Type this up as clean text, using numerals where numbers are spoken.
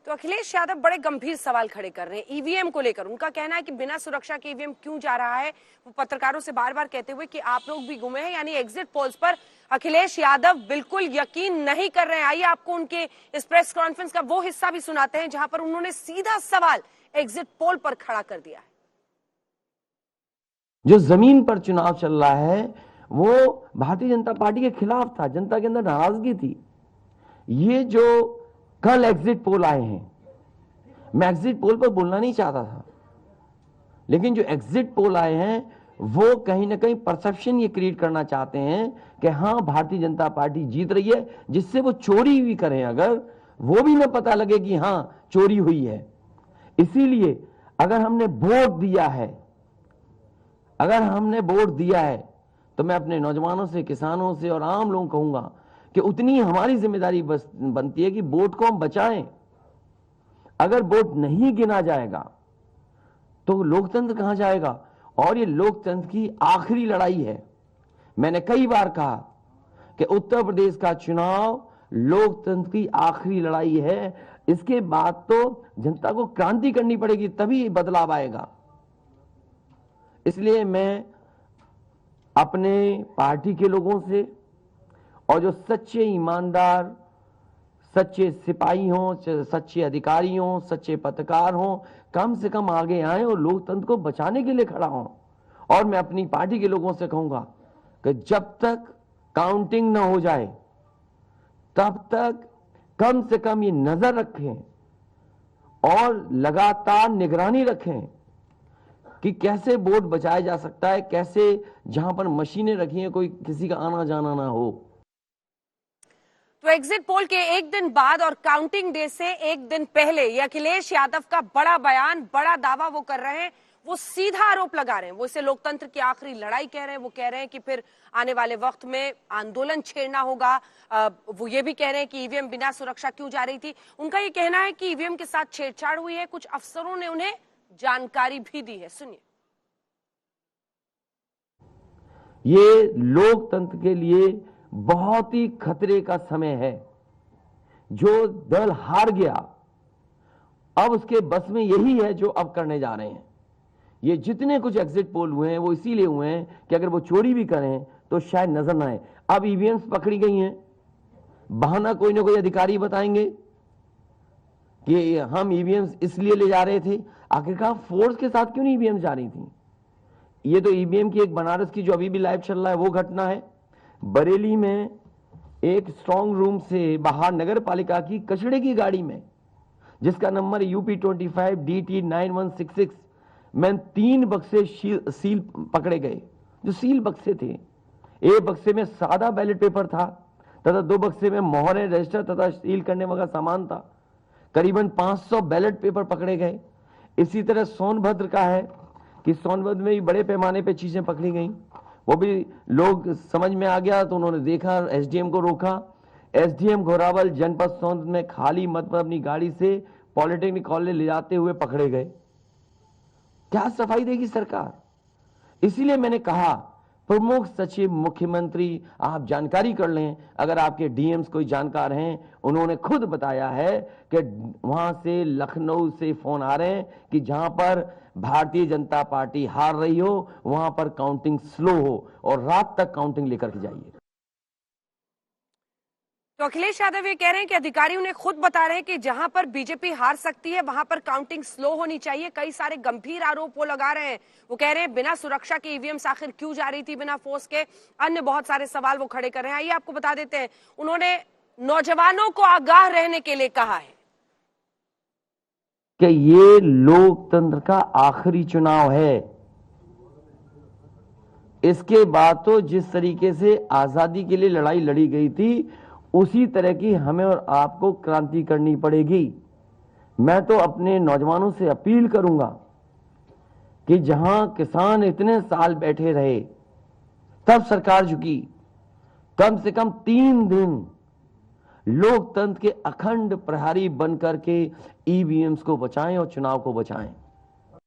तो अखिलेश यादव बड़े गंभीर सवाल खड़े कर रहे हैं ईवीएम को लेकर। उनका कहना है कि बिना सुरक्षा के ईवीएम क्यों जा रहा है। वो पत्रकारों से बार बार कहते हुए कि आप लोग भी गुमे हैं, यानी एग्जिट पोल्स पर अखिलेश यादव बिल्कुल यकीन नहीं कर रहे हैं। आइए आपको उनके इस प्रेस कॉन्फ्रेंस का वो हिस्सा भी सुनाते हैं जहां पर उन्होंने सीधा सवाल एग्जिट पोल पर खड़ा कर दिया है। जो जमीन पर चुनाव चल रहा है वो भारतीय जनता पार्टी के खिलाफ था, जनता के अंदर नाराजगी थी। ये जो कल एग्जिट पोल आए हैं, मैं एग्जिट पोल पर बोलना नहीं चाहता था, लेकिन जो एग्जिट पोल आए हैं वो कहीं ना कहीं परसेप्शन ये क्रिएट करना चाहते हैं कि हाँ भारतीय जनता पार्टी जीत रही है, जिससे वो चोरी भी करें अगर वो भी ना पता लगे कि हाँ चोरी हुई है। इसीलिए अगर हमने वोट दिया है तो मैं अपने नौजवानों से, किसानों से और आम लोगों को कहूंगा कि उतनी हमारी जिम्मेदारी बनती है कि वोट को हम बचाएं। अगर वोट नहीं गिना जाएगा तो लोकतंत्र कहां जाएगा, और ये लोकतंत्र की आखिरी लड़ाई है। मैंने कई बार कहा कि उत्तर प्रदेश का चुनाव लोकतंत्र की आखिरी लड़ाई है। इसके बाद तो जनता को क्रांति करनी पड़ेगी, तभी बदलाव आएगा। इसलिए मैं अपने पार्टी के लोगों से और जो सच्चे ईमानदार, सच्चे सिपाही हों, सच्चे अधिकारी हों, सच्चे पत्रकार हों, कम से कम आगे आए और लोकतंत्र को बचाने के लिए खड़ा हों। और मैं अपनी पार्टी के लोगों से कहूंगा कि जब तक काउंटिंग न हो जाए तब तक कम से कम ये नजर रखें और लगातार निगरानी रखें कि कैसे वोट बचाया जा सकता है, कैसे जहां पर मशीनें रखी हैं कोई किसी का आना जाना ना हो। तो एग्जिट पोल के एक दिन बाद और काउंटिंग डे से एक दिन पहले ये अखिलेश यादव का बड़ा बयान, बड़ा दावा वो कर रहे हैं। वो सीधा आरोप लगा रहे हैं, वो इसे लोकतंत्र की आखिरी लड़ाई कह रहे हैं। वो कह रहे हैं कि फिर आने वाले वक्त में आंदोलन छेड़ना होगा। वो ये भी कह रहे हैं कि ईवीएम बिना सुरक्षा क्यों जा रही थी। उनका ये कहना है कि ईवीएम के साथ छेड़छाड़ हुई है, कुछ अफसरों ने उन्हें जानकारी भी दी है। सुनिए। ये लोकतंत्र के लिए बहुत ही खतरे का समय है। जो दल हार गया अब उसके बस में यही है जो अब करने जा रहे हैं। ये जितने कुछ एग्जिट पोल हुए हैं वो इसीलिए हुए हैं कि अगर वो चोरी भी करें तो शायद नजर ना आए। अब ईवीएम्स पकड़ी गई हैं, बहाना कोई ना कोई अधिकारी बताएंगे कि हम ईवीएम्स इसलिए ले जा रहे थे। आखिरकार फोर्स के साथ क्यों नहीं ईवीएम्स जा रही थी। ये तो ईवीएम की एक बनारस की जो अभी भी लाइव चल रहा है वो घटना है। बरेली में एक स्ट्रांग रूम से बाहर नगर पालिका की कचड़े की गाड़ी में, जिसका नंबर UP25 DT 9166 में 3 बक्से सील पकड़े गए। जो सील बक्से थे, एक बक्से में सादा बैलेट पेपर था तथा 2 बक्से में मोहरें, रजिस्टर तथा सील करने वाला सामान था। करीबन 500 बैलेट पेपर पकड़े गए। इसी तरह सोनभद्र का है कि सोनभद्र में भी बड़े पैमाने पर चीजें पकड़ी गई। वो भी लोग समझ में आ गया तो उन्होंने देखा, SDM को रोका। SDM घोरावल जनपद सोनभद्र में खाली मत पर अपनी गाड़ी से पॉलिटेक्निक कॉलेज ले जाते हुए पकड़े गए। क्या सफाई देगी सरकार। इसीलिए मैंने कहा प्रमुख सचिव मुख्यमंत्री आप जानकारी कर लें। अगर आपके DMs कोई जानकार हैं, उन्होंने खुद बताया है कि वहां से लखनऊ से फोन आ रहे हैं कि जहां पर भारतीय जनता पार्टी हार रही हो वहां पर काउंटिंग स्लो हो और रात तक काउंटिंग लेकर के जाइए। तो अखिलेश यादव ये कह रहे हैं कि अधिकारी उन्हें खुद बता रहे हैं कि जहां पर बीजेपी हार सकती है वहां पर काउंटिंग स्लो होनी चाहिए। कई सारे गंभीर आरोप वो लगा रहे हैं। वो कह रहे हैं बिना सुरक्षा के ईवीएम्स आखिर क्यों जा रही थी, बिना फोर्स के। अन्य बहुत सारे सवाल वो खड़े कर रहे हैं। आइए आपको बता देते हैं। उन्होंने नौजवानों को आगाह रहने के लिए कहा है कि ये लोकतंत्र का आखिरी चुनाव है। इसके बाद तो जिस तरीके से आजादी के लिए लड़ाई लड़ी गई थी उसी तरह की हमें और आपको क्रांति करनी पड़ेगी। मैं तो अपने नौजवानों से अपील करूंगा कि जहां किसान इतने साल बैठे रहे तब सरकार झुकी, कम से कम 3 दिन लोकतंत्र के अखंड प्रहरी बनकर के ईवीएम्स को बचाएं और चुनाव को बचाएं।